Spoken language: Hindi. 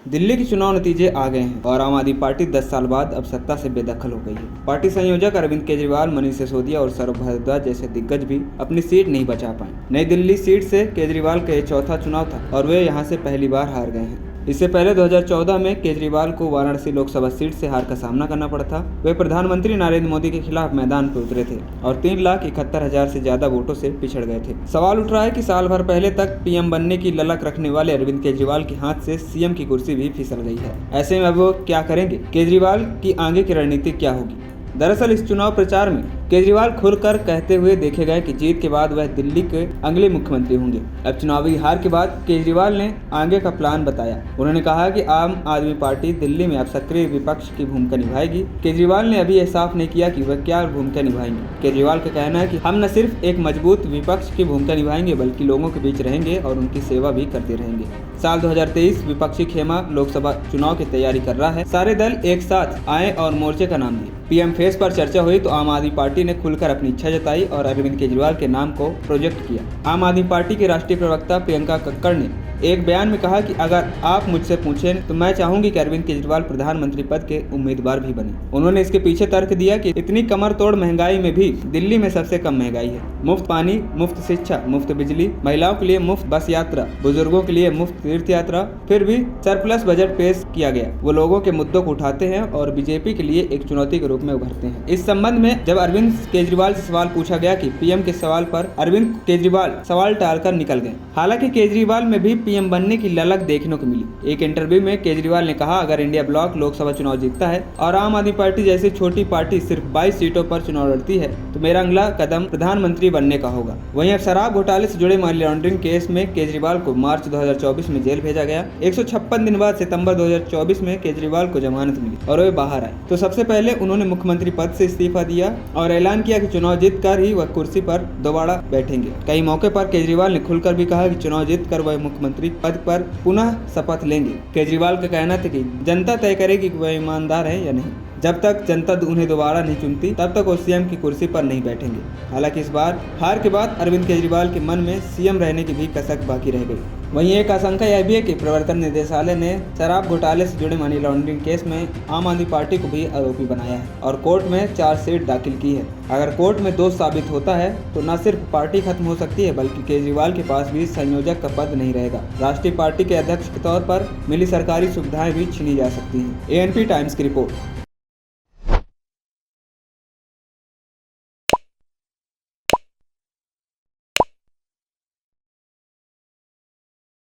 दिल्ली के चुनाव नतीजे आ गए हैं और आम आदमी पार्टी 10 साल बाद अब सत्ता से बेदखल हो गई है। पार्टी संयोजक अरविंद केजरीवाल, मनीष सिसोदिया और सौरभ भारद्वाज जैसे दिग्गज भी अपनी सीट नहीं बचा पाए। नई दिल्ली सीट से केजरीवाल का ये चौथा चुनाव था और वे यहां से पहली बार हार गए हैं। इससे पहले 2014 में केजरीवाल को वाराणसी लोकसभा सीट से हार का सामना करना पड़ा था। वे प्रधानमंत्री नरेंद्र मोदी के खिलाफ मैदान पर उतरे थे और 3,71,000 से ज्यादा वोटों से पिछड़ गए थे। सवाल उठ रहा है कि साल भर पहले तक पीएम बनने की ललक रखने वाले अरविंद केजरीवाल के हाथ से सीएम की कुर्सी भी फिसल गई है। ऐसे में अब वो क्या करेंगे? केजरीवाल की आगे की रणनीति क्या होगी? दरअसल इस चुनाव प्रचार में केजरीवाल खुलकर कहते हुए देखे गए कि जीत के बाद वह दिल्ली के अगले मुख्यमंत्री होंगे। अब चुनावी हार के बाद केजरीवाल ने आगे का प्लान बताया। उन्होंने कहा कि आम आदमी पार्टी दिल्ली में अब सक्रिय विपक्ष की भूमिका निभाएगी। केजरीवाल ने अभी यह साफ नहीं किया कि वह क्या भूमिका निभाएंगे। केजरीवाल का कहना है कि हम न सिर्फ एक मजबूत विपक्ष की भूमिका निभाएंगे बल्कि लोगों के बीच रहेंगे और उनकी सेवा भी करते रहेंगे। साल 2023 विपक्षी खेमा लोकसभा चुनाव की तैयारी कर रहा है। सारे दल एक साथ आए और मोर्चे का नाम दिए। पीएम फेस पर चर्चा हुई तो आम आदमी पार्टी ने खुलकर अपनी इच्छा जताई और अरविंद केजरीवाल के नाम को प्रोजेक्ट किया। आम आदमी पार्टी की राष्ट्रीय प्रवक्ता प्रियंका कक्कड़ ने एक बयान में कहा कि अगर आप मुझसे पूछें तो मैं चाहूंगी कि अरविंद केजरीवाल प्रधानमंत्री पद के उम्मीदवार भी बने। उन्होंने इसके पीछे तर्क दिया कि इतनी कमर तोड़ महंगाई में भी दिल्ली में सबसे कम महंगाई है। मुफ्त पानी, मुफ्त शिक्षा, मुफ्त बिजली, महिलाओं के लिए मुफ्त बस यात्रा, बुजुर्गों के लिए मुफ्त तीर्थ यात्रा, फिर भी सरप्लस बजट पेश किया गया। वो लोगों के मुद्दों को उठाते हैं और बीजेपी के लिए एक चुनौती के रूप में उभरते हैं। इस संबंध में जब अरविंद केजरीवाल से सवाल पूछा गया कि पीएम के सवाल पर अरविंद केजरीवाल सवाल टालकर निकल गए। हालांकि केजरीवाल में भी पीएम बनने की ललक देखने को मिली। एक इंटरव्यू में केजरीवाल ने कहा, अगर इंडिया ब्लॉक लोकसभा चुनाव जीतता है और आम आदमी पार्टी जैसी छोटी पार्टी सिर्फ 22 सीटों पर चुनाव लड़ती है तो मेरा अगला कदम प्रधानमंत्री बनने का होगा। वहीं अब शराब घोटाले से जुड़े मनी लॉन्ड्रिंग केस में केजरीवाल को मार्च 2024 में जेल भेजा गया। 156 दिन बाद सितंबर 2024 में केजरीवाल को जमानत मिली और वे बाहर आए तो सबसे पहले उन्होंने मुख्यमंत्री पद से इस्तीफा दिया और ऐलान किया कि चुनाव जीत कर ही वह कुर्सी पर दोबारा बैठेंगे। कई मौके पर केजरीवाल ने खुलकर भी कहा कि चुनाव जीत कर वह मुख्यमंत्री पद पर पुनः शपथ लेंगे। केजरीवाल का कहना था कि जनता तय करेगी कि वह ईमानदार है या नहीं। जब तक जनता उन्हें दोबारा नहीं चुनती तब तक वो सीएम की कुर्सी पर नहीं बैठेंगे। हालांकि इस बार हार के बाद अरविंद केजरीवाल के मन में सीएम रहने की भी कसक बाकी रह गई। वहीं एक आशंका यह भी है कि प्रवर्तन निदेशालय ने शराब घोटाले से जुड़े मनी लॉन्ड्रिंग केस में आम आदमी पार्टी को भी आरोपी बनाया है और कोर्ट में चार्जशीट दाखिल की है। अगर कोर्ट में दोष साबित होता है तो न सिर्फ पार्टी खत्म हो सकती है बल्कि केजरीवाल के पास भी संयोजक का पद नहीं रहेगा। राष्ट्रीय पार्टी के अध्यक्ष के तौर पर मिली सरकारी सुविधाएं भी छीनी जा सकती हैं। एएनपी टाइम्स की रिपोर्ट।